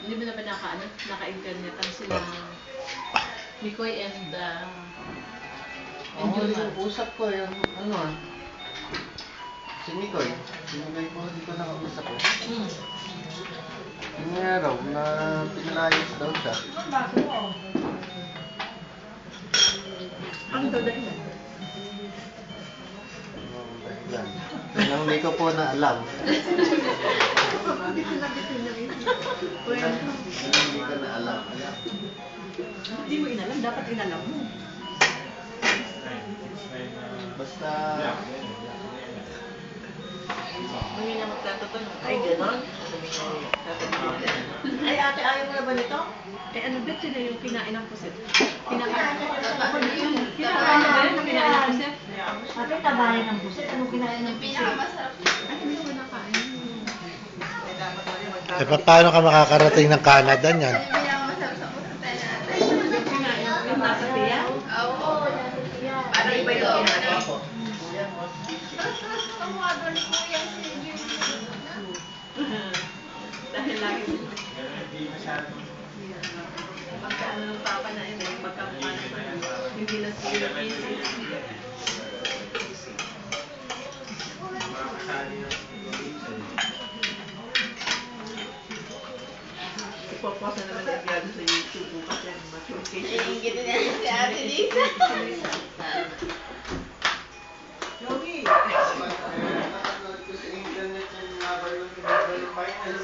Hindi mo na ba naka-internetan sila Mikoy and Jomar? Usap ko yung si Mikoy. Si Mikoy po, hindi ko nakausap eh. Yung nga raw, na pinalayos daw siya. Ang dahilan? Dahilan. Yung hindi ko po na alam. Hindi ko na alam. Hindi mo inalam, dapat inalam mo. Basta... Hindi na magtatanong. Ay, gano'n? Ay, ate, ayaw mo na ba nito? Eh, ano ba sila yung kinain ng pusit? Kinain mo ba yun na kinain ng pusit? Ate, tabahin ng pusit. Anong kinain ng pusit? Pinakamasarap. Ay, hindi ko nakain. Eh, paano ka makakarating ng Canada niyan? Pinakamasarap sa pusit natin. Yung kinain yung nasa tiya? Oo. Parang iba yung kinain. Kamukha doon ni Kuya si Dahil lagi magkaano ng papa na yun, magkamukha naman. Hindi na siya ipopost na naman na i-vlog sa YouTube kasi ma-showcase. Iingit niya si Ate Lisa. Yogi! Finals.